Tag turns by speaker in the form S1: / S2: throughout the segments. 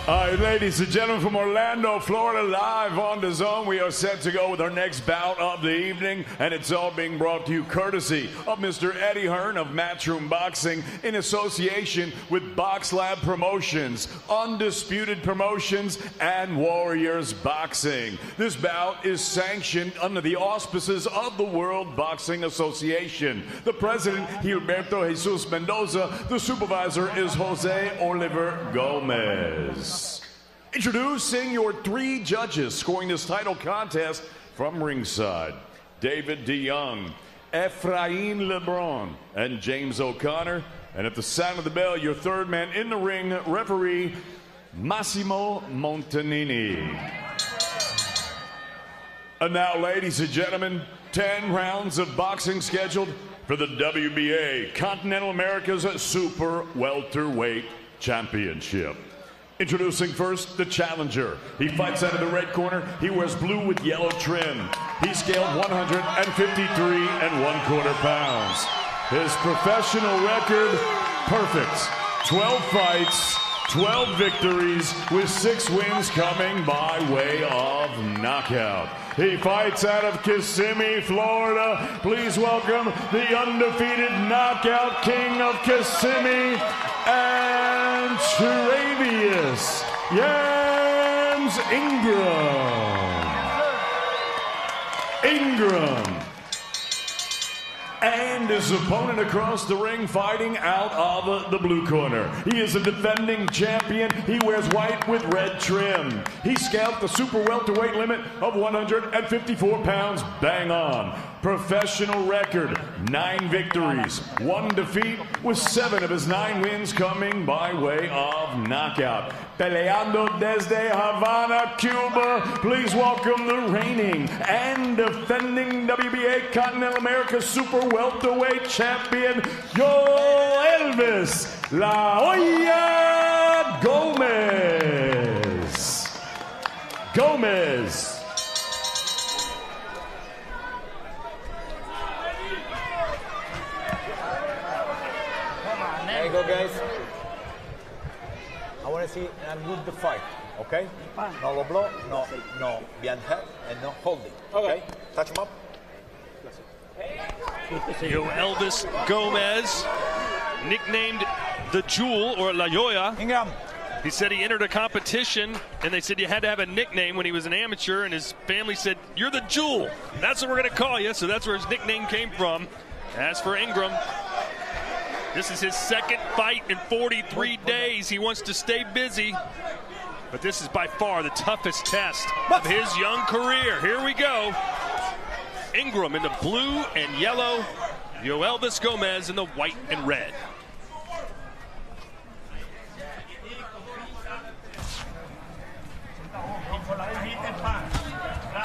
S1: All right, ladies and gentlemen, from Orlando, Florida, live on the Zone, we are set to go with our next bout of the evening, and it's all being brought to you courtesy of Mr. Eddie Hearn of Matchroom Boxing in association with Box Lab Promotions, Undisputed Promotions, and Warriors Boxing. This bout is sanctioned under the auspices of the World Boxing Association. The president, Gilberto Jesus Mendoza. The supervisor is Jose Oliver Gomez. Introducing your three judges scoring this title contest from ringside: David DeYoung, Efrain Lebron, and James O'Connor. And at the sound of the bell, your third man in the ring, referee Massimo Montanini. And now, ladies and gentlemen, 10 rounds of boxing scheduled for the WBA Continental America's Super Welterweight Championship. Introducing first, the challenger. He fights out of the red corner. He wears blue with yellow trim. He scaled 153 1/4 pounds. His professional record, perfect. 12 fights, 12 victories, with 6 wins coming by way of knockout. He fights out of Kissimmee, Florida. Please welcome the undefeated knockout king of Kissimmee, Antraveous Ingram. And his opponent across the ring, fighting out of the blue corner. He is a defending champion. He wears white with red trim. He scaled the super welterweight limit of 154 pounds, bang on. Professional record, 9 victories, 1 defeat, with 7 of his 9 wins coming by way of knockout. Peleando desde Havana, Cuba, please welcome the reigning and defending WBA Continental America Super Welterweight Champion, Yoelvis La Hoya Gomez.
S2: There you go, guys. I want to see a good fight, okay? No low blow, no behind head, and no holding, okay? Touch him up.
S3: Yoelvis Gomez, nicknamed the Jewel or La Joya.
S2: Ingram.
S3: He said he entered a competition, and they said you had to have a nickname when he was an amateur, and his family said, "You're the Jewel. That's what we're going to call you." So that's where his nickname came from. As for Ingram, this is his second fight in 43 days. He wants to stay busy, but this is by far the toughest test of his young career. Here we go. Ingram in the blue and yellow, Yoelvis Gomez in the white and red.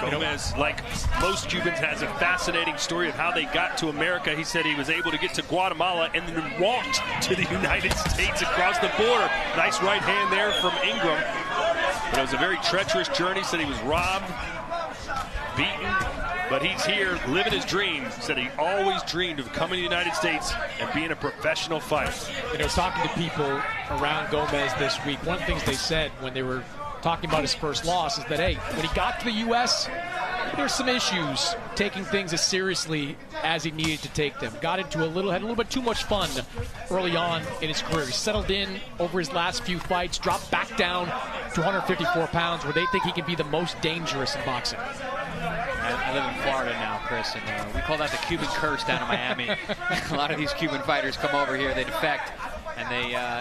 S3: Gomez, like most Cubans, has a fascinating story of how they got to America. He said he was able to get to Guatemala and then walked to the United States across the border. Nice right hand there from Ingram. But it was a very treacherous journey. Said he was robbed, beaten, but he's here living his dream. Said he always dreamed of coming to the United States and being a professional fighter.
S4: You know, talking to people around Gomez this week, one of the things they said when they were talking about his first loss is that, hey, when he got to the U.S., there's some issues taking things as seriously as he needed to take them. Had a little bit too much fun early on in his career. He settled in over his last few fights, dropped back down to 154 pounds, where they think he can be the most dangerous in boxing.
S5: I live in Florida now, Chris, and we call that the Cuban curse down in Miami. A lot of these Cuban fighters come over here, they defect, and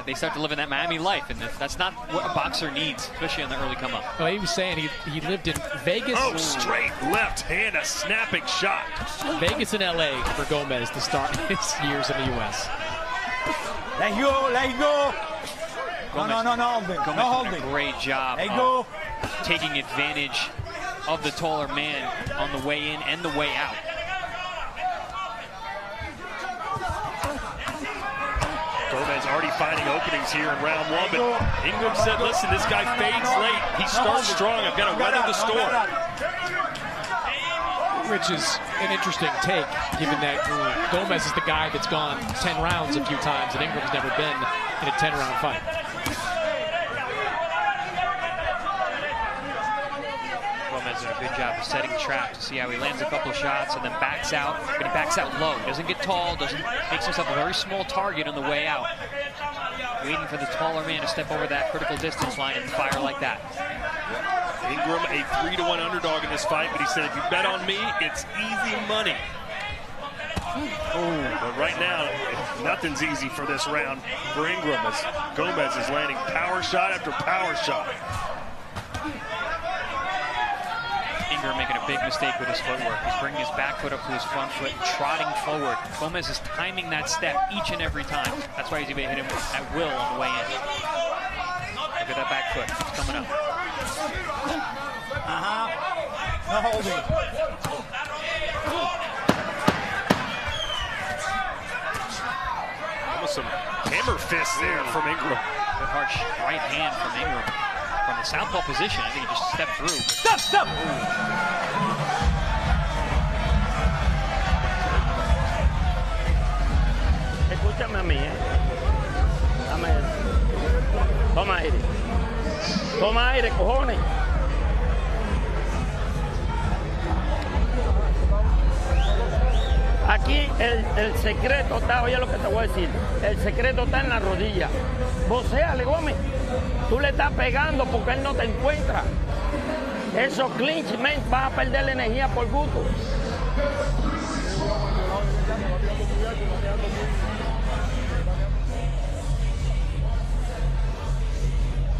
S5: they start to live in that Miami life, and that's not what a boxer needs, especially on the early come-up.
S4: Well, he was saying he lived in Vegas.
S3: Oh, straight left hand, a snapping shot.
S4: Vegas and L.A. for Gomez to start his years in the U.S.
S2: Let go.
S5: Gomez,
S2: No holding.
S5: Did a great job of taking advantage of the taller man on the way in and the way out.
S3: Gomez already finding openings here in round 1, but Ingram said, listen, this guy fades late. He starts strong. I've got to weather the storm.
S4: Which is an interesting take, given that Gomez is the guy that's gone 10 rounds a few times, and Ingram's never been in a 10-round fight.
S5: Doing a good job of setting traps to see how he lands a couple of shots and then backs out. But he backs out low. Doesn't get tall. Makes himself a very small target on the way out. Waiting for the taller man to step over that critical distance line and fire like that.
S3: Ingram, a 3-1 underdog in this fight, but he said, if you bet on me, it's easy money. But right now, nothing's easy for this round for Ingram as Gomez is landing power shot after power shot.
S5: Ingram making a big mistake with his footwork. He's bringing his back foot up to his front foot and trotting forward. Gomez is timing that step each and every time. That's why he's able to hit him at will on the way in. Look at that back foot. It's coming up.
S2: No holding.
S3: Almost some hammer fists there from Ingram.
S5: Good hard right hand from Ingram. From the southpaw position, I think he just stepped through.
S2: Stop!
S6: Escúchame a mí, Dame eso. Toma aire. Toma aire, cojones. Aquí el secreto está, oye lo que te voy a decir, el secreto está en la rodilla. Vocéale, Gómez. Tú le estás pegando porque él no te encuentra. Esos clinch, men, vas a perder la energía por gusto.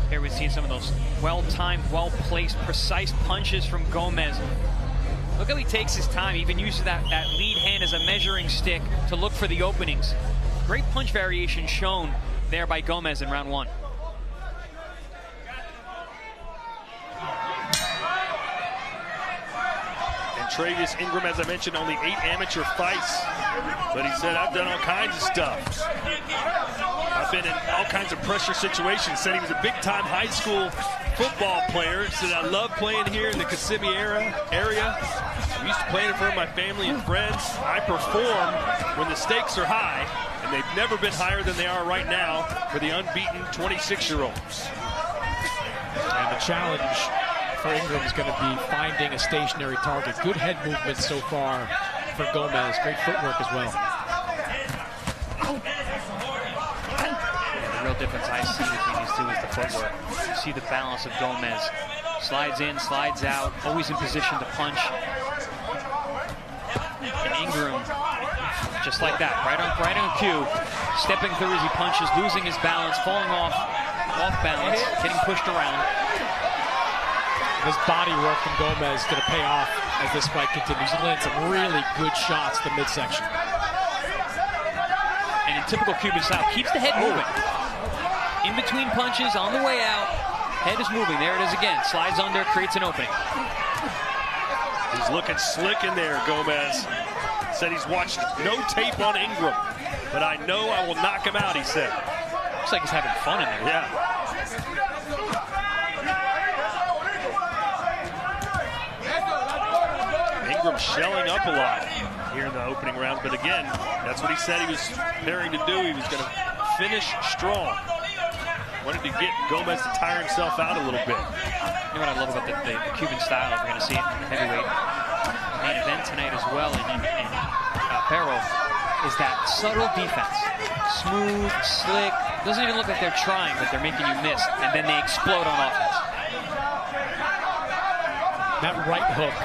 S5: Here we see some of those well-timed, well-placed, precise punches from Gomez. Look how he takes his time, he even uses that lead hand as a measuring stick to look for the openings. Great punch variation shown there by Gomez in round one.
S3: Antraveous Ingram, as I mentioned, only 8 amateur fights, but he said, I've done all kinds of stuff. I've been in all kinds of pressure situations. Said he was a big-time high school football player. Said, I love playing here in the Kissimmee area. I'm used to playing in front of my family and friends. I perform when the stakes are high, and they've never been higher than they are right now for the unbeaten 26-year-olds.
S4: And the challenge for Ingram is going to be finding a stationary target. Good head movement so far for Gomez. Great footwork as well.
S5: The real difference I see between these two is the footwork. You see the balance of Gomez. Slides in, slides out, always in position to punch. And Ingram, just like that, right on cue, stepping through as he punches, losing his balance, falling off balance, getting pushed around.
S4: This body work from Gomez is going to pay off as this fight continues. He landed some really good shots to midsection.
S5: And in typical Cuban style, keeps the head moving. In between punches, on the way out, head is moving. There it is again. Slides under, creates an opening.
S3: He's looking slick in there, Gomez. Said he's watched no tape on Ingram, but I know I will knock him out, he said.
S5: Looks like he's having fun in there.
S3: Yeah. Ingram shelling up a lot here in the opening rounds, but again, that's what he said he was preparing to do. He was going to finish strong. Wanted to get Gomez to tire himself out a little bit.
S5: You know what I love about the Cuban style, we're going to see it in heavyweight main event tonight as well in Perro, is that subtle defense. Smooth, slick, doesn't even look like they're trying, but they're making you miss, and then they explode on offense.
S4: That right hook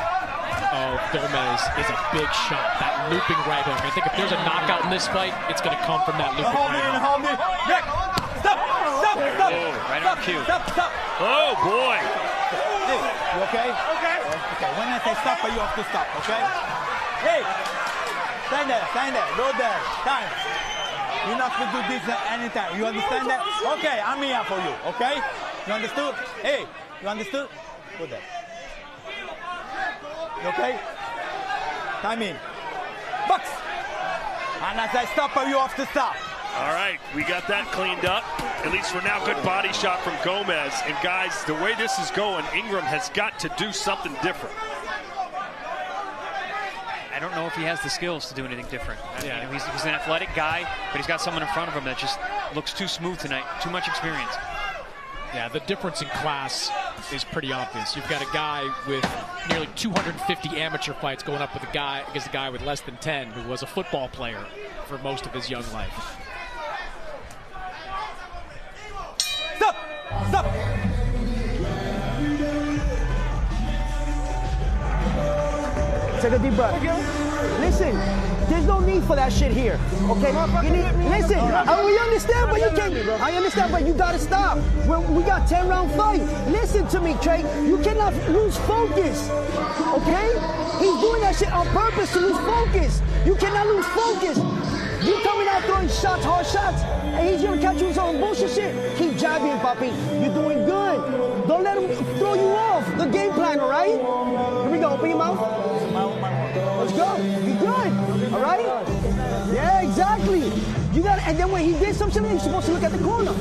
S4: of Gomez is a big shot. That looping right hook. I think if there's a knockout in this fight, it's going to come from that looping right hook.
S2: Nick, stop!
S5: Right on cue.
S2: Stop!
S3: Oh, boy.
S2: Hey, you okay? Okay. When I say stop, you have to stop, okay? Hey, stand there, go there, time. You're not going to do this anytime. You understand that? Okay, I'm here for you, okay? You understood? Hey, you understood? Go there. You okay? Time in. Box! And as I stop, you have to stop.
S3: All right, we got that cleaned up. At least for now, good body shot from Gomez. And guys, the way this is going, Ingram has got to do something different.
S5: I don't know if he has the skills to do anything different. You know, he's an athletic guy, but he's got someone in front of him that just looks too smooth tonight. Too much experience.
S4: Yeah, the difference in class is pretty obvious. You've got a guy with nearly 250 amateur fights going up with against a guy with less than 10 who was a football player for most of his young life.
S2: Stop! Stop! Take a deep breath. Listen, there's no need for that shit here. Okay? Listen, we understand, but you can't. I understand, but you gotta stop. We got 10-round fight. Listen to me, Trey. You cannot lose focus. Okay? He's doing that shit on purpose to lose focus. You cannot lose focus. You coming out throwing shots, hard shots, and he's gonna catch you with some bullshit shit. Keep jabbing, papi. You're doing good. Don't let him throw you off the game plan, all right? Here we go. Open your mouth. Let's go. You're good. All right? Yeah, exactly. You got. And then when he did something, you're supposed to look at the corner.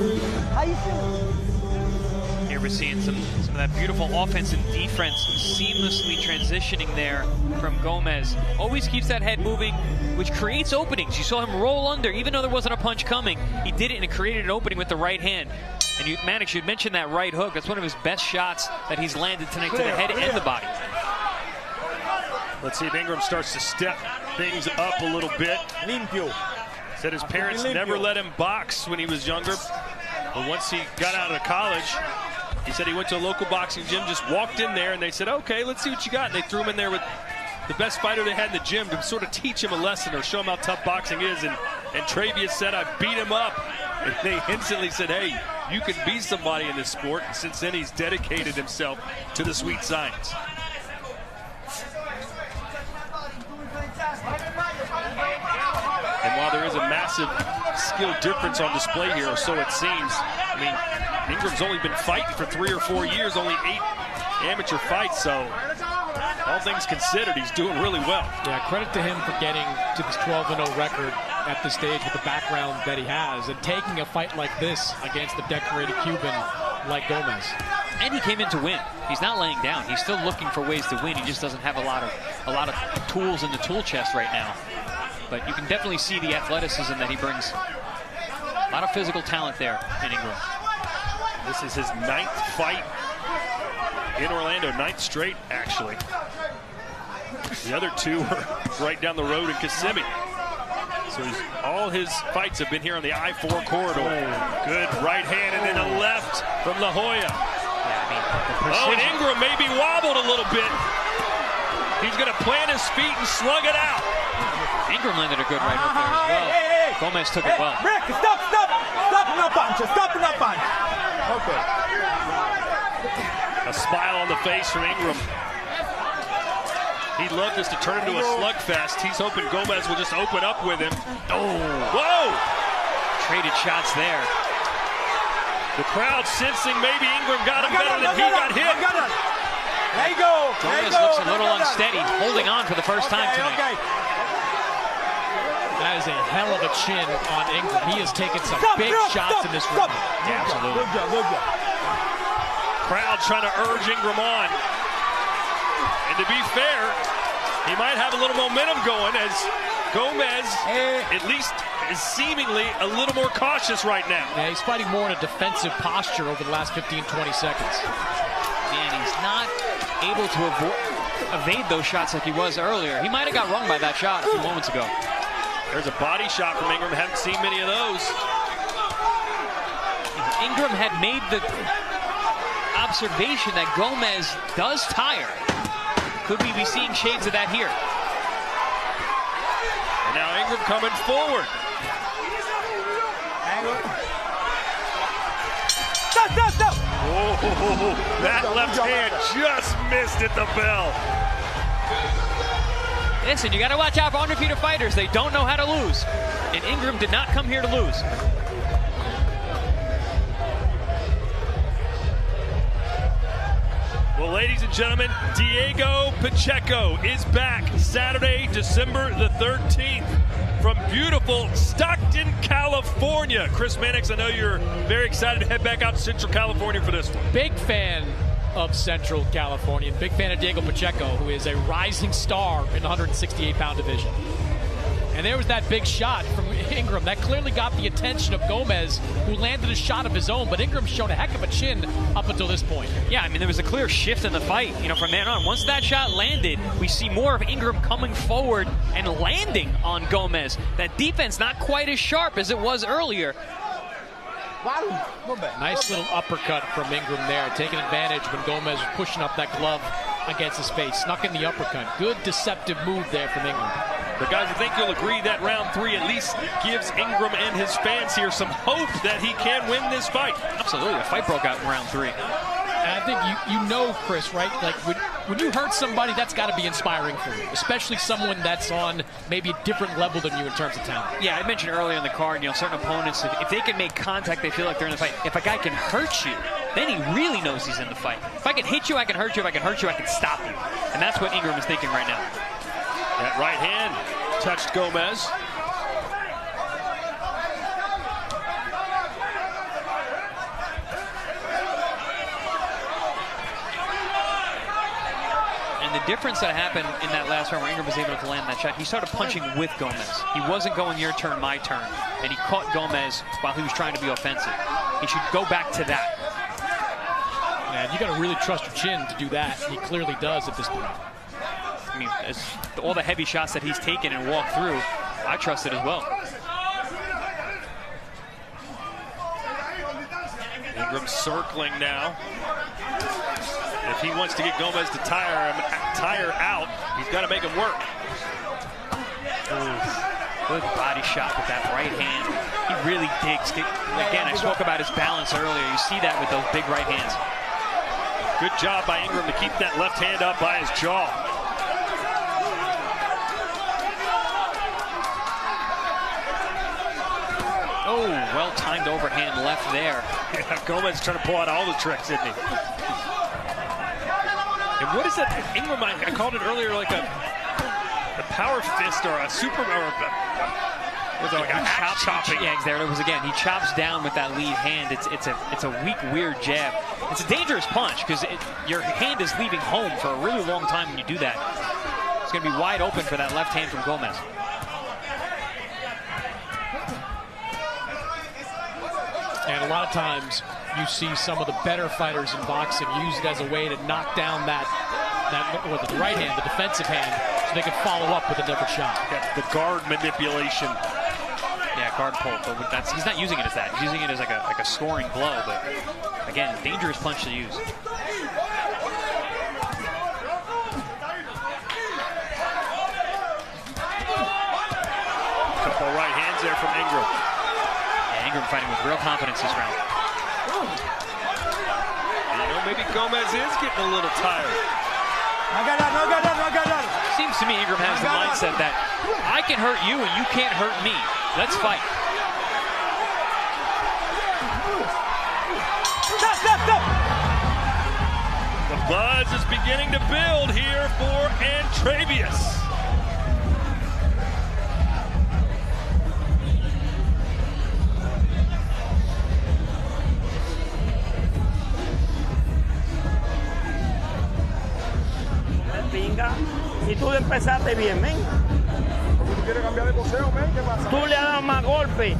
S2: How you feeling?
S5: Here we're seeing some of that beautiful offense and defense seamlessly transitioning there from Gomez. Always keeps that head moving, which creates openings. You saw him roll under, even though there wasn't a punch coming. He did it and it created an opening with the right hand. And you mentioned that right hook. That's one of his best shots that he's landed tonight to the head and the body.
S3: Let's see if Ingram starts to step things up a little bit.
S2: Limpio.
S3: Said his parents never let him box when he was younger. But once he got out of college, he said he went to a local boxing gym, just walked in there, and they said, okay, let's see what you got. And they threw him in there with the best fighter they had in the gym to sort of teach him a lesson or show him how tough boxing is. And Antraveous said, I beat him up. And they instantly said, hey, you can be somebody in this sport. And since then, he's dedicated himself to the sweet science. And while there is a massive skill difference on display here, or so it seems, I mean, Ingram's only been fighting for 3 or 4 years, only 8 amateur fights, so all things considered, he's doing really well.
S4: Yeah, credit to him for getting to this 12-0 record at this stage with the background that he has and taking a fight like this against a decorated Cuban like Gomez.
S5: And he came in to win. He's not laying down. He's still looking for ways to win. He just doesn't have a lot of tools in the tool chest right now. But you can definitely see the athleticism that he brings. A lot of physical talent there in Ingram.
S3: This is his 9th fight in Orlando, 9th straight, actually. The other 2 were right down the road in Kissimmee. So all his fights have been here on the I-4 corridor. Good right hand and then a left from La Hoya.
S5: Yeah,
S3: and Ingram maybe wobbled a little bit. He's going to plant his feet and slug it out.
S5: Ingram landed a good right hook there as well.
S2: Hey.
S5: Gomez took it well.
S2: Rick, stop. Stop no punch. Stop no punch. Okay.
S3: A smile on the face from Ingram. He'd love this to turn into a slugfest. He's hoping Gomez will just open up with him. Oh, whoa!
S5: Traded shots there.
S3: The crowd sensing maybe Ingram got him better than he got hit.
S2: There you go.
S5: Gomez looks a little unsteady, holding on for the first time tonight.
S2: Okay.
S4: That is a hell of a chin on Ingram. He has taken some big shots in this round.
S5: Yeah, absolutely.
S2: Good job.
S3: Crowd trying to urge Ingram on. And to be fair, he might have a little momentum going as Gomez at least is seemingly a little more cautious right now.
S4: Yeah, he's fighting more in a defensive posture over the last 15, 20 seconds.
S5: And he's not able to evade those shots like he was earlier. He might have got rung by that shot a few moments ago.
S3: There's a body shot from Ingram. Haven't seen many of those.
S5: Ingram had made the observation that Gomez does tire. Could we be seeing shades of that here?
S3: And now Ingram coming forward.
S2: Stop.
S3: Oh, that left hand just missed at the bell.
S5: Listen, you got to watch out for undefeated fighters. They don't know how to lose. And Ingram did not come here to lose.
S3: Well, ladies and gentlemen, Diego Pacheco is back Saturday, December the 13th from beautiful Stockton, California. Chris Mannix, I know you're very excited to head back out to Central California for this one.
S4: Big fan of Central California. Big fan of Diego Pacheco, who is a rising star in the 168-pound division. And there was that big shot from Ingram. That clearly got the attention of Gomez, who landed a shot of his own, but Ingram's shown a heck of a chin up until this point.
S5: Yeah, I mean, there was a clear shift in the fight, from then on. Once that shot landed, we see more of Ingram coming forward and landing on Gomez. That defense not quite as sharp as it was earlier.
S4: Nice little uppercut from Ingram there, taking advantage when Gomez was pushing up that glove against his face. Snuck in the uppercut. Good deceptive move there from Ingram.
S3: But guys, I think you'll agree that round 3 at least gives Ingram and his fans here some hope that he can win this fight.
S5: Absolutely, the fight broke out in round 3.
S4: And I think you know, Chris, right? Like when you hurt somebody, that's got to be inspiring for you, especially someone that's on maybe a different level than you in terms of talent.
S5: Yeah, I mentioned earlier in the card, certain opponents, if they can make contact, they feel like they're in the fight. If a guy can hurt you, then he really knows he's in the fight. If I can hit you, I can hurt you. If I can hurt you, I can stop you. And that's what Ingram is thinking right now.
S3: That right hand touched Gomez.
S5: The difference that happened in that last round where Ingram was able to land that shot, he started punching with Gomez. He wasn't going your turn, my turn. And he caught Gomez while he was trying to be offensive. He should go back to that.
S4: Man, you got to really trust your chin to do that. He clearly does at this point.
S5: I mean, all the heavy shots that he's taken and walked through, I trust it as well.
S3: Ingram circling now. If he wants to get Gomez to tire out, he's got to make him work.
S5: Ooh, good body shot with that right hand. He really digs. Again, I spoke about his balance earlier. You see that with those big right hands.
S3: Good job by Ingram to keep that left hand up by his jaw.
S5: Oh, well-timed overhand left there.
S3: Yeah, Gomez trying to pull out all the tricks, isn't he? And what is that? Ingram, I called it earlier like a power fist or a super, or like a axe chopping.
S5: Yeah, there it was again. He chops down with that lead hand. It's a weak, weird jab. It's a dangerous punch because your hand is leaving home for a really long time when you do that. It's going to be wide open for that left hand from Gomez.
S4: And a lot of times you see some of the better fighters in boxing use it as a way to knock down the right hand, the defensive hand, so they can follow up with a different shot.
S3: The guard manipulation.
S5: Yeah, guard pull, but he's not using it as that. He's using it as like a scoring blow, but again, dangerous punch to use.
S3: Couple right hands there from Ingram.
S5: Ingram fighting with real confidence this round.
S3: Maybe Gomez is getting a little tired.
S5: Seems to me Ingram has the mindset that I can hurt you and you can't hurt me. Let's fight.
S3: The buzz is beginning to build here for Antraveous.
S6: Si tú empezaste bien, men.
S7: ¿Tú quieres cambiar de poseo, men? ¿Qué pasa?
S6: Tú le has dado más golpes.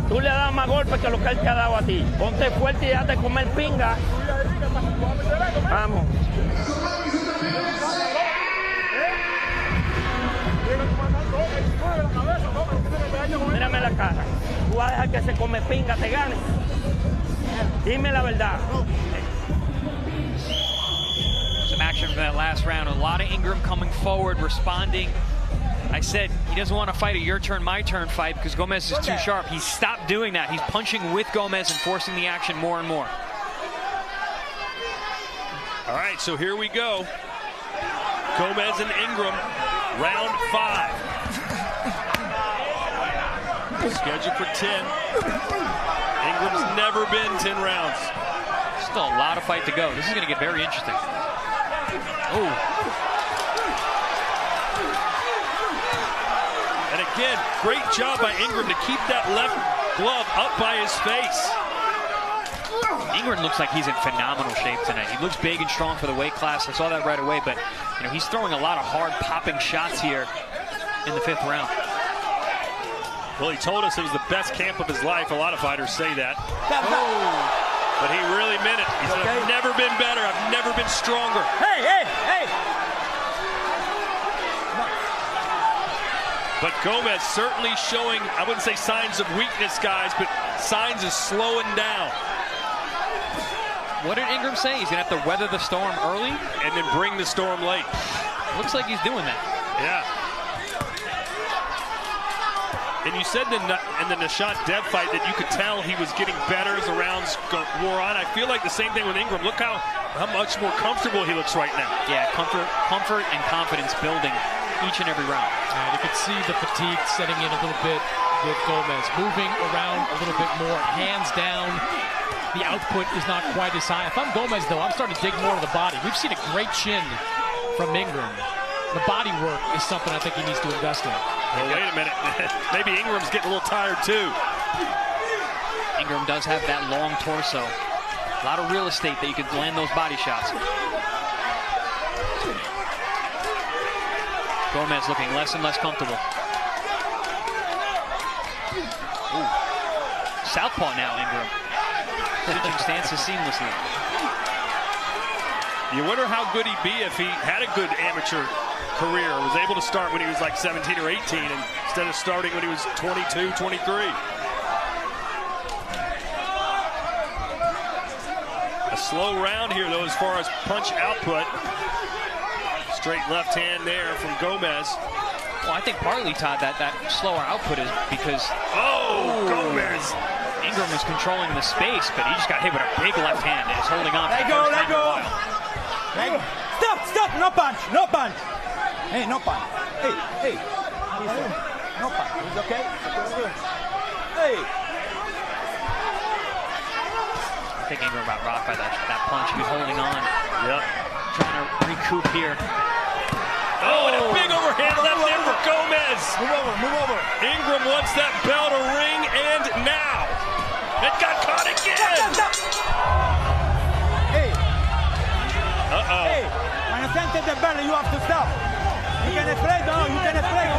S6: Tú le has dado más golpes que lo que él te ha dado a ti. Ponte fuerte y déjate comer pinga. Vamos. Mírame la cara. Tú vas a dejar que se come pinga, te gane. Dime la verdad.
S5: Some action from that last round. A lot of Ingram coming forward, responding. I said he doesn't want to fight a your turn, my turn fight because Gomez is too sharp. He stopped doing that. He's punching with Gomez and forcing the action more and more.
S3: All right, so here we go. Gomez and Ingram, round 5. Scheduled for 10. Ingram's never been 10 rounds.
S5: Still a lot of fight to go. This is going to get very interesting. Oh.
S3: And again, great job by Ingram to keep that left glove up by his face.
S5: Ingram looks like he's in phenomenal shape tonight. He looks big and strong for the weight class. I saw that right away, but he's throwing a lot of hard popping shots here in the 5th round.
S3: Well, he told us it was the best camp of his life. A lot of fighters say that. But he really meant it. He said, I've never been better. I've never been stronger.
S2: Hey!
S3: But Gomez certainly showing, I wouldn't say signs of weakness, guys, but signs of slowing down.
S5: What did Ingram say? He's going to have to weather the storm early?
S3: And then bring the storm late.
S5: Looks like he's doing that.
S3: Yeah. And you said in the Nishant Dev fight that you could tell he was getting better as the rounds wore on. I feel like the same thing with Ingram. Look how much more comfortable he looks right now.
S5: Yeah, comfort and confidence building each and every round.
S4: And you could see the fatigue setting in a little bit with Gomez. Moving around a little bit more, hands down. The output is not quite as high. If I'm Gomez, though, I'm starting to dig more to the body. We've seen a great chin from Ingram. The body work is something I think he needs to invest in.
S3: Well, wait a minute. Maybe Ingram's getting a little tired, too.
S5: Ingram does have that long torso. A lot of real estate that you could land those body shots. Gomez looking less and less comfortable. Ooh. Southpaw now, Ingram. Switching stances seamlessly.
S3: You wonder how good he'd be if he had a good amateur career, was able to start when he was like 17 or 18 instead of starting when he was 22, 23. A slow round here, though, as far as punch output. Straight left hand there from Gomez.
S5: Well, I think partly, Todd, that slower output is because
S3: Gomez.
S5: Ingram was controlling the space, but he just got hit with a big left hand and is holding on.
S2: Let go. Stop, no punch. Hey, no punch. Hey. No punch. It's okay? Hey.
S5: I think Ingram got rocked by that punch. He was holding on.
S3: Yep.
S5: Trying to recoup here.
S3: And a big overhand left there for Gomez.
S2: Move over.
S3: Ingram wants that bell to ring, and now. It got caught again.
S2: Hey.
S3: Uh-oh.
S2: Hey, when I sent the bell, you have to stop. You can afraid, you can afraid.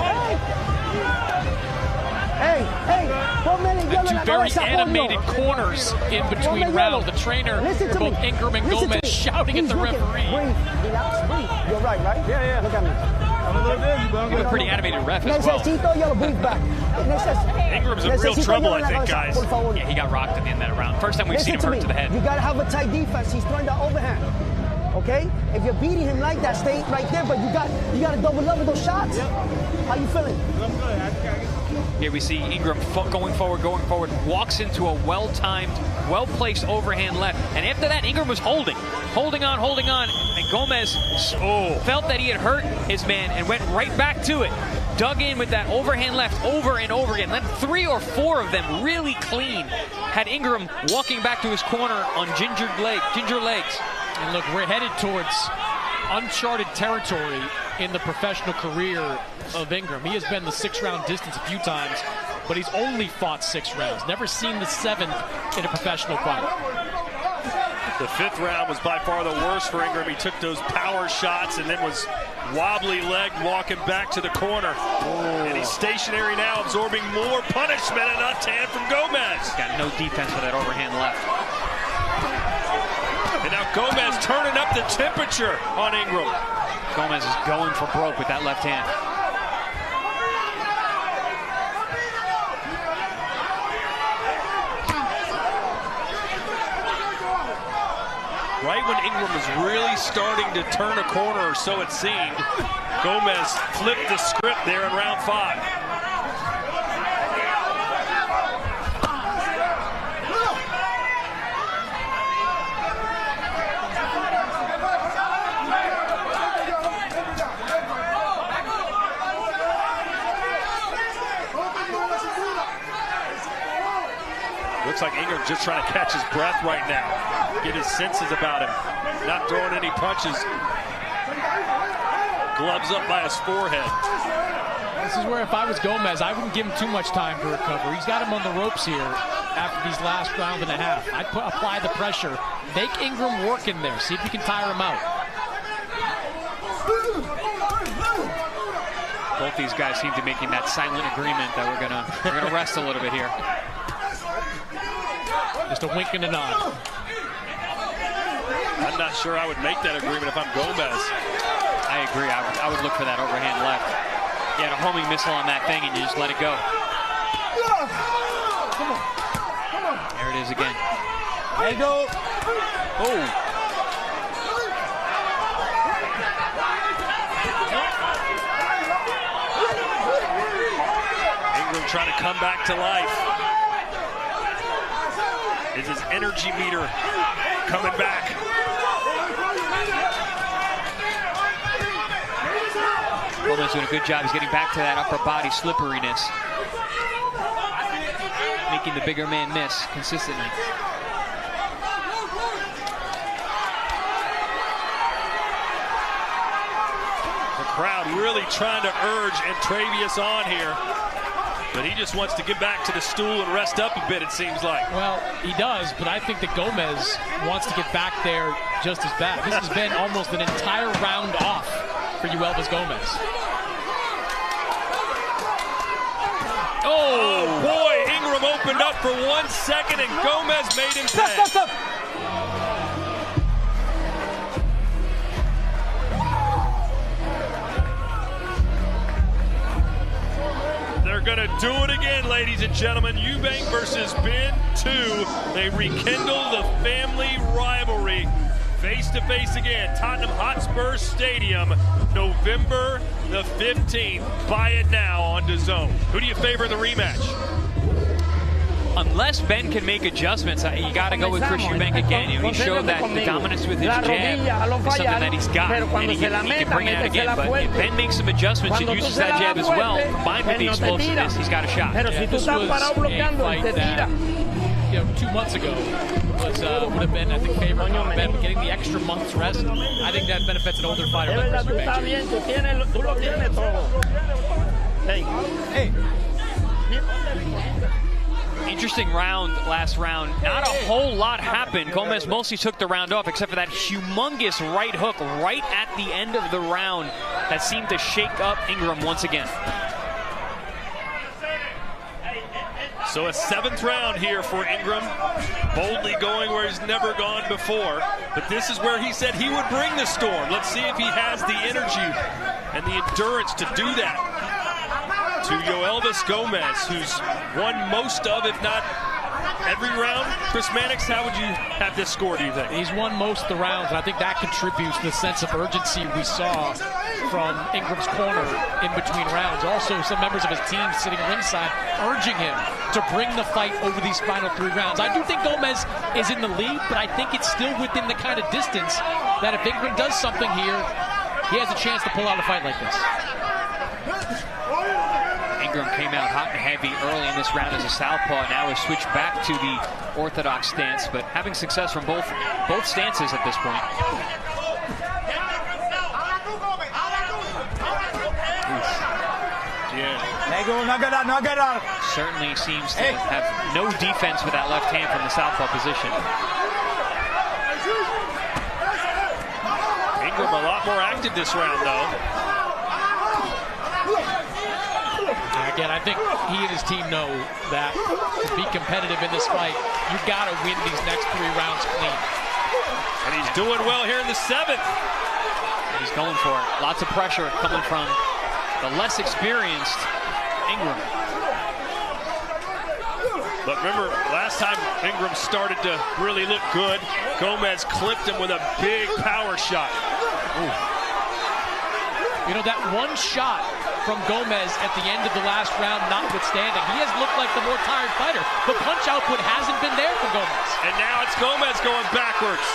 S2: Hey,
S4: and two very animated corners in between rounds. The trainer for both Ingram and Gomez shouting at the referee.
S8: Relax, breathe. You're right? Yeah. Look at me.
S5: You have a pretty animated ref as well.
S3: Ingram's in real trouble, I think, guys.
S5: Yeah, he got rocked at the end of that round. First time we've seen him hurt to the head.
S8: You got to have a tight defense. He's throwing that overhand. Okay? If you're beating him like that, stay right there, but you got to double up with those shots. How you feeling?
S5: Here we see Ingram going forward, walks into a well-timed, well-placed overhand left. And after that, Ingram was holding on. And Gomez felt that he had hurt his man and went right back to it. Dug in with that overhand left over and over again. Then 3 or 4 of them really clean. Had Ingram walking back to his corner on ginger legs.
S4: And look, we're headed towards uncharted territory in the professional career of Ingram. He has been the 6-round distance a few times, but he's only fought 6 rounds. Never seen the 7th in a professional fight.
S3: The 5th round was by far the worst for Ingram. He took those power shots and then was wobbly-legged walking back to the corner. And he's stationary now, absorbing more punishment, and left hand from Gomez.
S5: Got no defense for that overhand left.
S3: And now Gomez turning up the temperature on Ingram.
S5: Gomez is going for broke with that left hand.
S3: Right when Ingram was really starting to turn a corner, or so it seemed, Gomez flipped the script there in round 5. Looks like Ingram's just trying to catch his breath right now. Get his senses about him. Not throwing any punches. Gloves up by his forehead.
S4: This is where if I was Gomez, I wouldn't give him too much time to recover. He's got him on the ropes here after these last round and a half. I'd apply the pressure. Make Ingram work in there. See if you can tire him out.
S5: Both these guys seem to be making that silent agreement that we're gonna rest a little bit here.
S4: Just a wink and a nod.
S3: I'm not sure I would make that agreement if I'm Gomez.
S5: I agree. I would look for that overhand left. You had a homing missile on that thing, and you just let it go. There it is again.
S2: There you go.
S5: Oh.
S3: Ingram trying to come back to life. Is his energy meter coming back?
S5: Gomez doing a good job. He's getting back to that upper body slipperiness. Making the bigger man miss consistently.
S3: The crowd really trying to urge Antraveous on here. But he just wants to get back to the stool and rest up a bit, it seems like.
S4: Well, he does, but I think that Gomez wants to get back there just as bad. This has been almost an entire round off for Yoelvis Gomez.
S3: Oh, boy, Ingram opened up for 1 second and Gomez made him pay.
S2: Stop.
S3: They're going to do it again, ladies and gentlemen. Eubank versus Ben 2. They rekindle the family rivalry. Face-to-face again. Tottenham Hotspur Stadium, November the 15th. Buy it now on DAZN. Who do you favor in the rematch?
S5: Unless Ben can make adjustments, you got to go with Chris Eubank again. He showed that the dominance with his jab is something that he's got, and he can bring it out again. But if Ben makes some adjustments and uses that jab as well, combined with the explosiveness, he's got a shot.
S4: Yeah, this was a fight that, 2 months ago would have been, I think, favorable on Ben. But getting the extra month's rest, I think that benefits an older fighter like Chris Eubank.
S2: Hey.
S5: Interesting round last round. Not a whole lot happened. Gomez mostly took the round off, except for that humongous right hook right at the end of the round that seemed to shake up Ingram once again.
S3: So a 7th round here for Ingram, boldly going where he's never gone before. But this is where he said he would bring the storm. Let's see if he has the energy and the endurance to do that. To Yoelvis Gomez, who's won most of, if not every round. Chris Mannix, how would you have this score, do you think?
S4: He's won most of the rounds, and I think that contributes to the sense of urgency we saw from Ingram's corner in between rounds. Also, some members of his team sitting ringside urging him to bring the fight over these final 3 rounds. I do think Gomez is in the lead, but I think it's still within the kind of distance that if Ingram does something here, he has a chance to pull out a fight like this.
S5: Ingram came out hot and heavy early in this round as a southpaw. Now has switched back to the orthodox stance, but having success from both stances at this point. Certainly seems to have no defense with that left hand from the southpaw position.
S3: Ingram a lot more active this round, though.
S4: Again, I think he and his team know that to be competitive in this fight, you got to win these next 3 rounds clean.
S3: And he's doing well here in the 7th.
S5: He's going for it. Lots of pressure coming from the less experienced Ingram.
S3: But remember, last time Ingram started to really look good, Gomez clipped him with a big power shot. Ooh.
S4: You know, that one shot from Gomez at the end of the last round notwithstanding, he has looked like the more tired fighter. The punch output hasn't been there for Gomez.
S3: And now it's Gomez going backwards.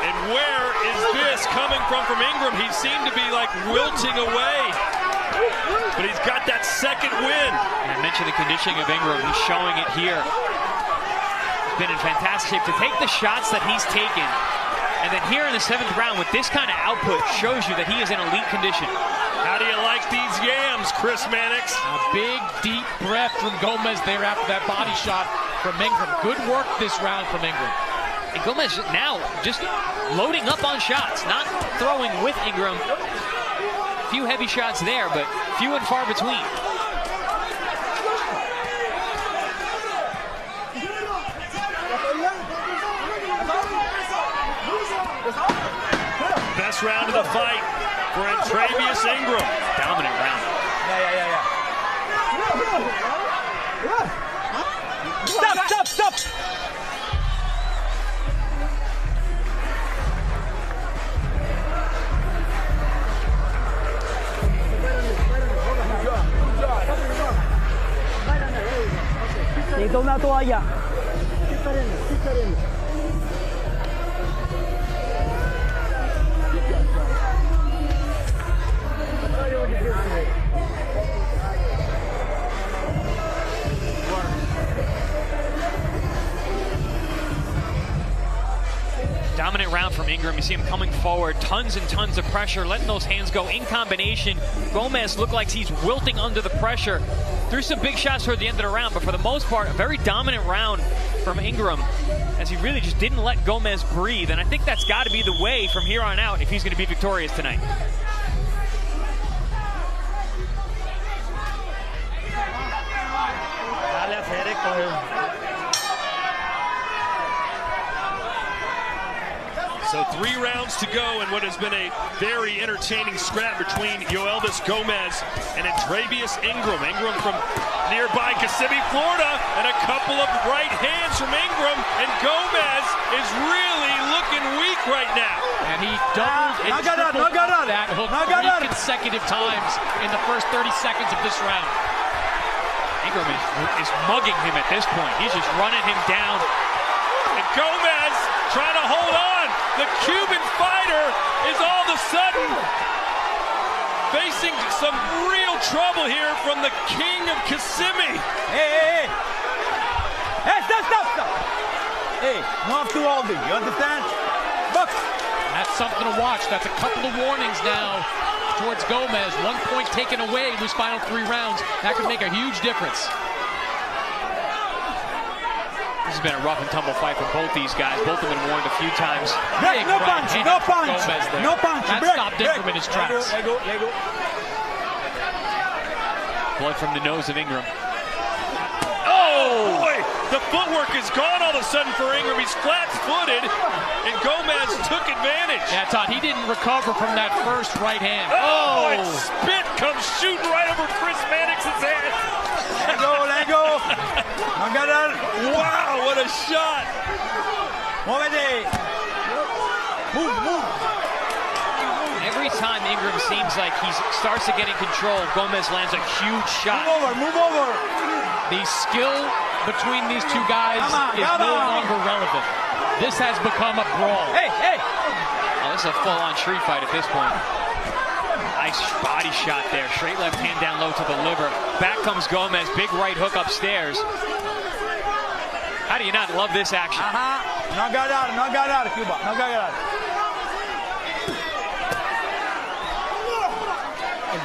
S3: And where is this coming from Ingram? He seemed to be like wilting away. But he's got that second win.
S5: And I mentioned the conditioning of Ingram. He's showing it here. He's been in fantastic shape to take the shots that he's taken. And then here in the 7th round with this kind of output shows you that he is in elite condition.
S3: How do you like these yams, Chris Mannix?
S4: A big, deep breath from Gomez there after that body shot from Ingram. Good work this round from Ingram.
S5: And Gomez now just loading up on shots, not throwing with Ingram. few heavy shots there, but few and far between.
S3: Best round of the fight for Antraveous Ingram.
S5: Dominant round.
S2: Yeah. Stop!
S8: Necesito una toalla.
S5: Dominant round from Ingram. You see him coming forward, tons and tons of pressure, letting those hands go in combination. Gomez looked like he's wilting under the pressure. Threw some big shots toward the end of the round, but for the most part, a very dominant round from Ingram, as he really just didn't let Gomez breathe. And I think that's got to be the way from here on out if he's going to be victorious tonight.
S3: So 3 rounds to go in what has been a very entertaining scrap between Yoelvis Gomez and Antraveous Ingram. Ingram from nearby Kissimmee, Florida, and a couple of right hands from Ingram, and Gomez is really looking weak right now.
S4: And he doubled and tripled that hook 3 consecutive times in the first 30 seconds of this round.
S5: Ingram is mugging him at this point. He's just running him down.
S3: And Gomez trying to hold on. The Cuban fighter is all of a sudden facing some real trouble here from the king of Kissimmee.
S2: Hey, stop. Hey, no have to hold it. You understand? Box.
S4: That's something to watch. That's a couple of warnings now towards Gomez. 1 point taken away in those final 3 rounds. That could make a huge difference.
S5: This has been a rough and tumble fight for both these guys. Both have been warned a few times.
S2: Break, no punch.
S4: That stopped
S2: break.
S4: Ingram in his tracks.
S2: Let go.
S5: Blood from the nose of Ingram.
S3: Oh, boy! The footwork is gone all of a sudden for Ingram. He's flat-footed, and Gomez took advantage.
S4: Yeah, Todd, he didn't recover from that first right hand.
S3: Oh! And spit comes shooting right over Chris Mannix's head.
S2: Let go.
S3: Wow, what a shot!
S2: Move.
S5: Every time Ingram seems like he starts to get in control, Gomez lands a huge shot.
S2: Move over.
S4: The skill between these two guys is no longer relevant. This has become a brawl.
S2: Hey!
S5: Oh, this is a full-on street fight at this point. Nice body shot there. Straight left hand down low to the liver. Back comes Gomez. Big right hook upstairs. How do you not love this action?
S2: No got out, Cuba. No got out.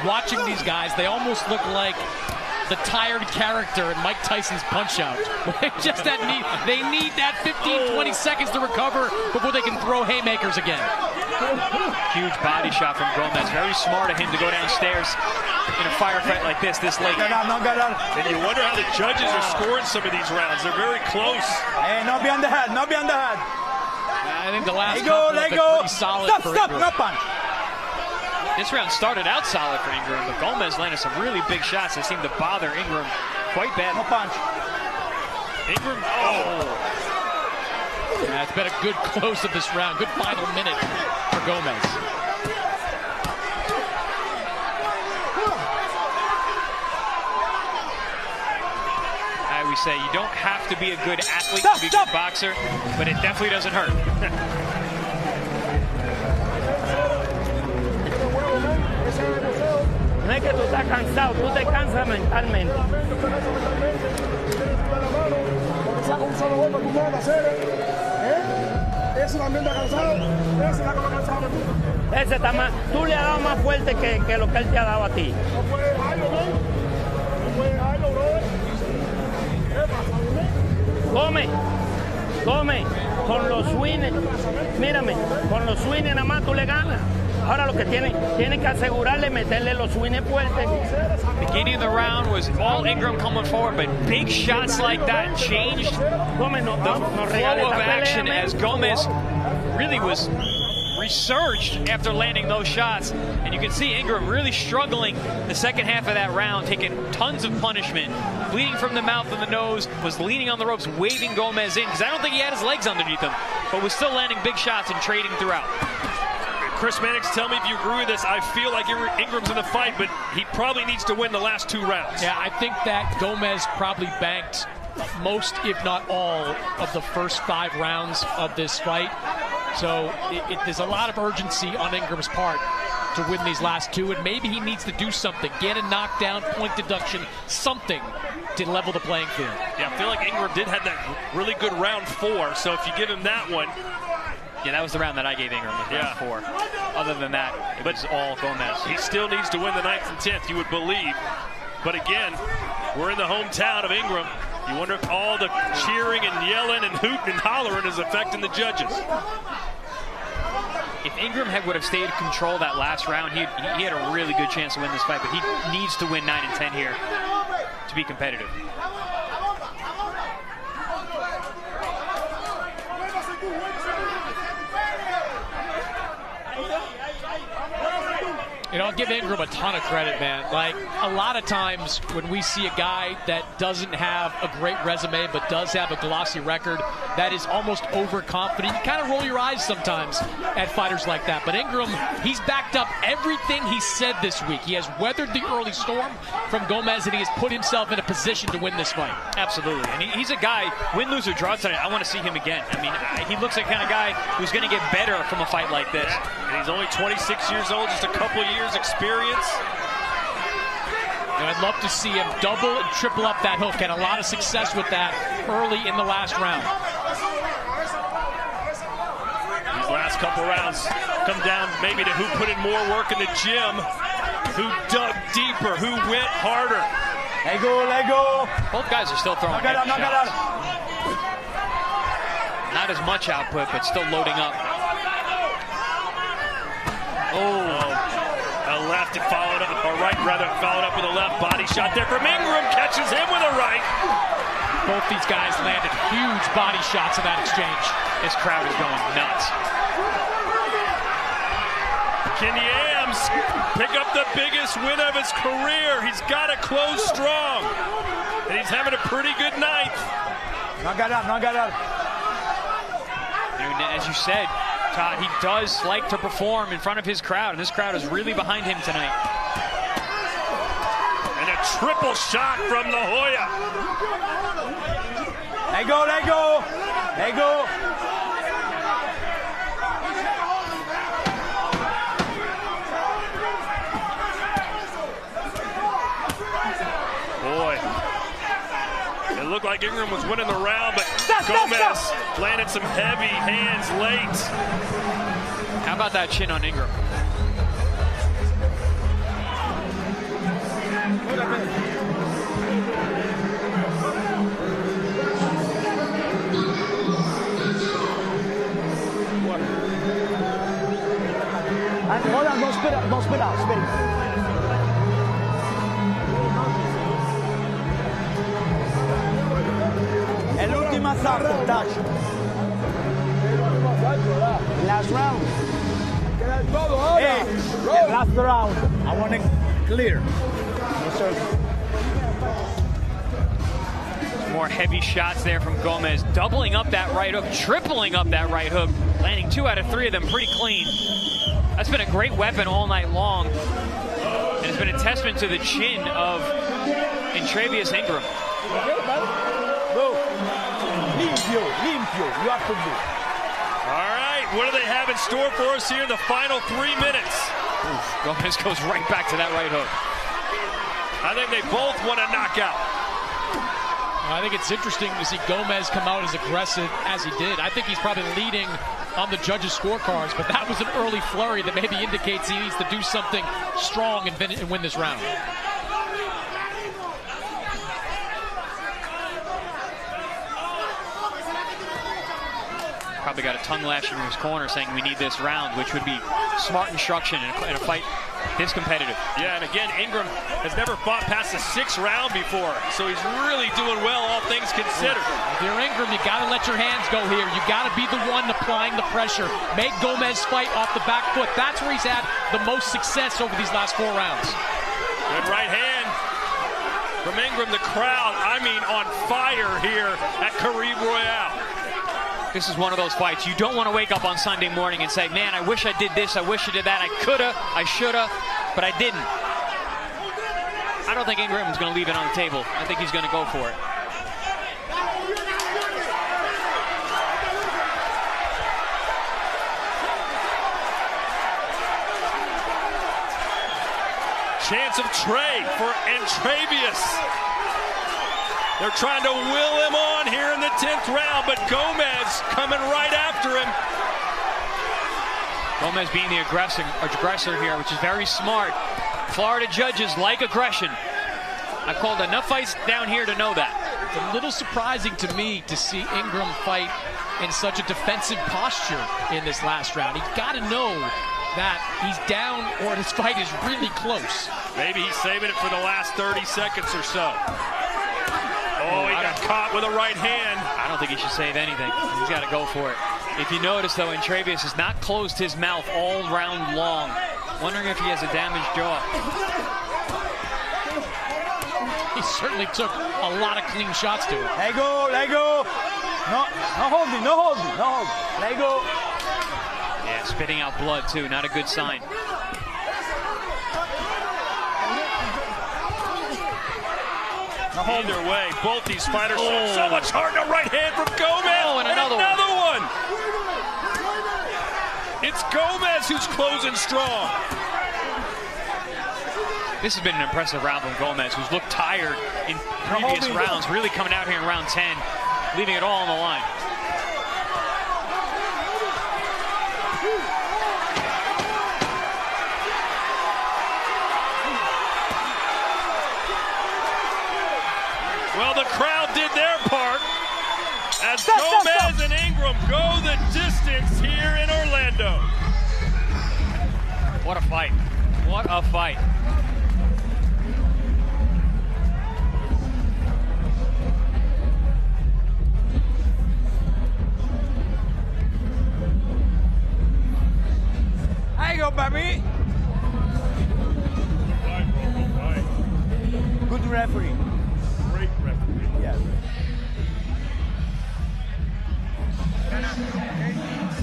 S4: Watching these guys, they almost look like the tired character in Mike Tyson's Punch-Out. They need that 15, 20 seconds to recover before they can throw haymakers again.
S5: Huge body shot from Gomez. Very smart of him to go downstairs in a firefight like this late.
S2: No got out.
S3: And you wonder how the judges are scoring some of these rounds. They're very close.
S2: Hey, no behind the head.
S4: I think the last
S2: couple
S4: have been pretty solid for Ingram.
S2: No punch.
S5: This round started out solid for Ingram, but Gomez landed some really big shots that seemed to bother Ingram quite bad.
S2: No punch.
S3: Ingram,
S4: Yeah, it's been a good close of this round. Good final minute for Gomez.
S5: I always say you don't have to be a good athlete to be a good boxer, but it definitely doesn't hurt.
S6: No es que tú estás cansado, tú te cansas mentalmente.
S7: Saca un solo golpe, tú puedes hacer, Ese también está cansado, ese está cansado.
S6: Ese está más, tú le has dado más fuerte que lo que él te ha dado a ti.
S7: No puede dejarlo, no puede dejarlo, brother. Come,
S6: con los swings, mírame, con los swings nada más tú le ganas. Ahora lo que tienen que asegurarle meterle los swings fuertes.
S5: Beginning of the round was all Ingram coming forward, but big shots like that changed the flow of action as Gomez really was resurged after landing those shots. And you can see Ingram really struggling the second half of that round, taking tons of punishment, bleeding from the mouth and the nose, was leaning on the ropes, waving Gomez in, because I don't think he had his legs underneath him, but was still landing big shots and trading throughout.
S3: Chris Mannix, tell me if you agree with this. I feel like Ingram's in the fight, but he probably needs to win the last 2 rounds.
S4: Yeah, I think that Gomez probably banked most, if not all, of the first 5 rounds of this fight. So there's a lot of urgency on Ingram's part to win these last 2, and maybe he needs to do something, get a knockdown, point deduction, something to level the playing field.
S3: Yeah, I feel like Ingram did have that really good round 4, so if you give him that one.
S5: Yeah, that was the round that I gave Ingram, round 4. Other than that, it was all Gomez.
S3: He still needs to win the 9th and 10th, you would believe. But again, we're in the hometown of Ingram. You wonder if all the cheering and yelling and hooting and hollering is affecting the judges.
S5: If Ingram would have stayed in control that last round, he had a really good chance to win this fight, but he needs to win 9 and 10 here to be competitive.
S4: You know, I'll give Ingram a ton of credit, man. Like, a lot of times when we see a guy that doesn't have a great resume but does have a glossy record, that is almost overconfident. You kind of roll your eyes sometimes at fighters like that. But Ingram, he's backed up everything he said this week. He has weathered the early storm from Gomez, and he has put himself in a position to win this fight.
S5: Absolutely. And he's a guy, win, lose, or draw tonight, I want to see him again. I mean, he looks like the kind of guy who's going to get better from a fight like this.
S3: And he's only 26 years old, just a couple years experience.
S4: And I'd love to see him double and triple up that hook. Had a lot of success with that early in the last round.
S3: These last couple rounds come down maybe to who put in more work in the gym, who dug deeper, who went harder.
S2: Let go.
S5: Both guys are still throwing heavy shots. Not as much output, but still loading up.
S3: A left followed up, or right rather, followed up with a left body shot there from Ingram, catches him with a right.
S4: Both these guys landed huge body shots in that exchange.
S5: This crowd is going nuts.
S3: Can Yams pick up the biggest win of his career? He's got to close strong, and he's having a pretty good night.
S2: Knock it out.
S5: As you said, Todd, he does like to perform in front of his crowd, and this crowd is really behind him tonight.
S3: And a triple shot from La Hoya.
S2: Let go.
S3: Boy, it looked like Ingram was winning the round, but Gomez landed some heavy hands late.
S5: How about that chin on Ingram?
S8: Hold on, don't spit out.
S2: El último asalto, touch.
S8: Last round.
S2: Hey, last round. I want it clear.
S8: Yes, sir.
S5: More heavy shots there from Gomez, doubling up that right hook, tripling up that right hook, landing 2 out of 3 of them pretty clean. That's been a great weapon all night long, and it's been a testament to the chin of Antraveous Ingram.
S2: Go. Limpio. You have to do.
S3: All right, what do they have in store for us here in the final 3 minutes?
S5: Oof, Gomez goes right back to that right hook.
S3: I think they both want a knockout.
S4: I think it's interesting to see Gomez come out as aggressive as he did. I think he's probably leading on the judges' scorecards, but that was an early flurry that maybe indicates he needs to do something strong and win this round.
S5: Probably got a tongue lashing from his corner saying we need this round, which would be smart instruction in a fight this competitive.
S3: Yeah, and again, Ingram has never fought past the 6th round before, so he's really doing well, all things considered.
S4: If you're Ingram, you got to let your hands go here. You got to be the one applying the pressure. Make Gomez fight off the back foot. That's where he's had the most success over these last 4 rounds.
S3: Good right hand from Ingram. The crowd, I mean, on fire here at Caribe Royale.
S5: This is one of those fights you don't want to wake up on Sunday morning and say, man, I wish I did this, I wish I did that, I coulda, I shoulda, but I didn't. I don't think Ingram's going to leave it on the table. I think he's going to go for it.
S3: Chance of trade for Antraveous. They're trying to will him on here in the 10th round, but Gomez coming right after him.
S5: Gomez being the aggressor here, which is very smart. Florida judges like aggression. I've called enough fights down here to know that.
S4: It's a little surprising to me to see Ingram fight in such a defensive posture in this last round. He's got to know that he's down or this fight is really close.
S3: Maybe he's saving it for the last 30 seconds or so. Oh, he got caught with a right hand.
S5: I don't think he should save anything. He's got to go for it. If you notice, though, Antraveous has not closed his mouth all round long. Wondering if he has a damaged jaw.
S4: He certainly took a lot of clean shots to it.
S2: Let go, let go. No holding, no holding, no holding. Let go.
S5: Yeah, spitting out blood, too. Not a good sign.
S3: Either way, both these fighters so much harder. Right hand from Gomez.
S5: Oh, and another
S3: one. It's Gomez who's closing strong.
S5: This has been an impressive round from Gomez, who's looked tired in previous rounds, really coming out here in round 10, leaving it all on the line.
S3: Well, the crowd did their part as Gomez and Ingram go the distance here in Orlando.
S5: What a fight. What a fight.
S2: There you go, baby. Good referee.
S3: Great referee.
S2: Yeah.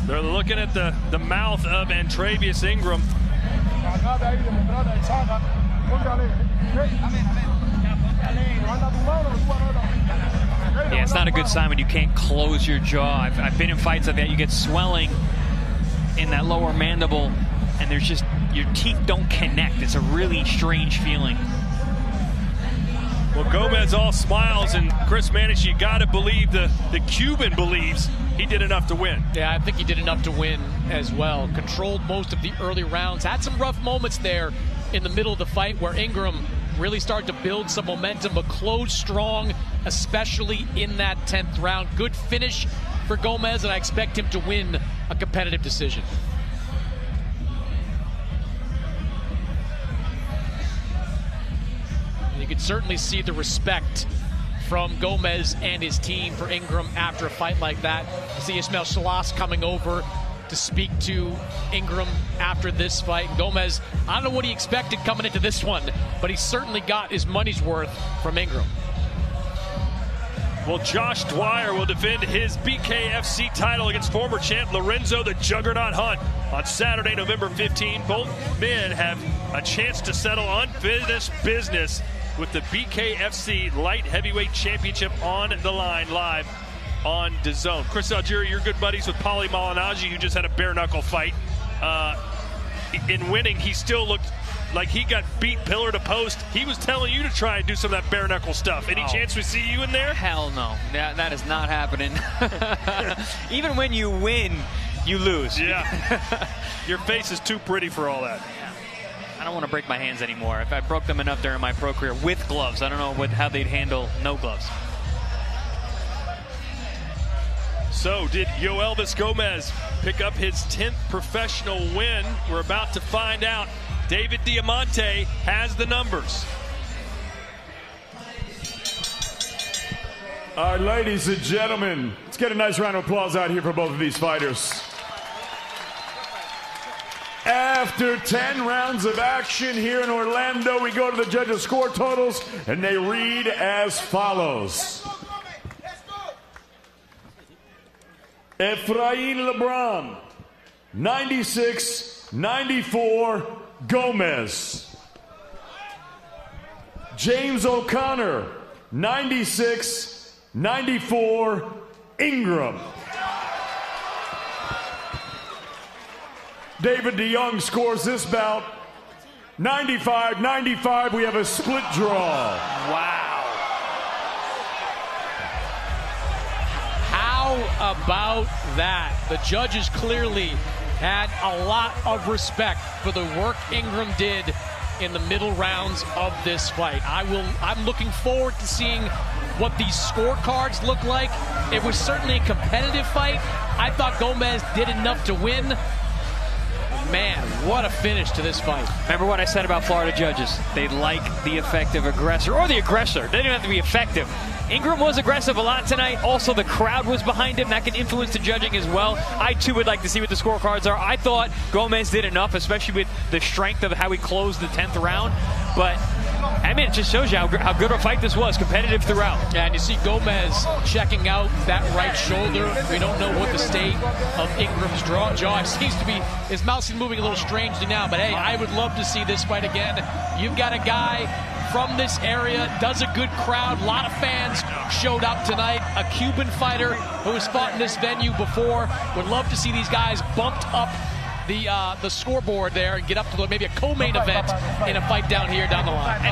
S3: They're looking at the mouth of Antraveous Ingram.
S5: Yeah, it's not a good sign when you can't close your jaw. I've been in fights like that. You get swelling in that lower mandible, and there's just, your teeth don't connect. It's a really strange feeling.
S3: Well, Gomez all smiles, and Chris Mannix, you got to believe the Cuban believes he did enough to win.
S4: Yeah, I think he did enough to win as well. Controlled most of the early rounds. Had some rough moments there in the middle of the fight where Ingram really started to build some momentum, but closed strong, especially in that 10th round. Good finish for Gomez, and I expect him to win a competitive decision. And you can certainly see the respect from Gomez and his team for Ingram after a fight like that. You see Ismail Shalas coming over to speak to Ingram after this fight. Gomez, I don't know what he expected coming into this one, but he certainly got his money's worth from Ingram.
S3: Well, Josh Dwyer will defend his BKFC title against former champ Lorenzo the Juggernaut Hunt on Saturday, November 15. Both men have a chance to settle unfinished business with the BKFC Light Heavyweight Championship on the line live on DAZN. Chris Algieri, you're good buddies with Paulie Malignaggi, who just had a bare-knuckle fight. In winning, he still looked like he got beat pillar to post. He was telling you to try and do some of that bare-knuckle stuff. Any chance we see you in there?
S5: Hell no. That is not happening. Even when you win, you lose.
S3: Yeah. Your face is too pretty for all that.
S5: I don't want to break my hands anymore. If I broke them enough during my pro career with gloves, I don't know how they'd handle no gloves.
S3: So did Yoelvis Gomez pick up his 10th professional win? We're about to find out. David Diamante has the numbers.
S1: All right, ladies and gentlemen, let's get a nice round of applause out here for both of these fighters. After 10 rounds of action here in Orlando, we go to the judges' score totals, and they read as follows. Efrain LeBron, 96-94, Gomez. James O'Connor, 96-94, Ingram. David DeYoung scores this bout 95-95. We have a split draw.
S4: Wow. How about that? The judges clearly had a lot of respect for the work Ingram did in the middle rounds of this fight. I'm looking forward to seeing what these scorecards look like. It was certainly a competitive fight. I thought Gomez did enough to win. Man, what a finish to this fight.
S5: Remember what I said about Florida judges? They like the effective aggressor, or the aggressor. They didn't have to be effective. Ingram was aggressive a lot tonight. Also, the crowd was behind him. That can influence the judging as well. I, too, would like to see what the scorecards are. I thought Gomez did enough, especially with the strength of how he closed the 10th round. But, I mean, it just shows you how good of a fight this was, competitive throughout.
S4: Yeah, and you see Gomez checking out that right shoulder. We don't know what the state of Ingram's jaw seems to be. His mouth seems moving a little strangely now, but hey, I would love to see this fight again. You've got a guy from this area, does a good crowd. A lot of fans showed up tonight. A Cuban fighter who has fought in this venue before. Would love to see these guys bumped up the scoreboard there and get up to maybe a co-main event in a fight down here down the line.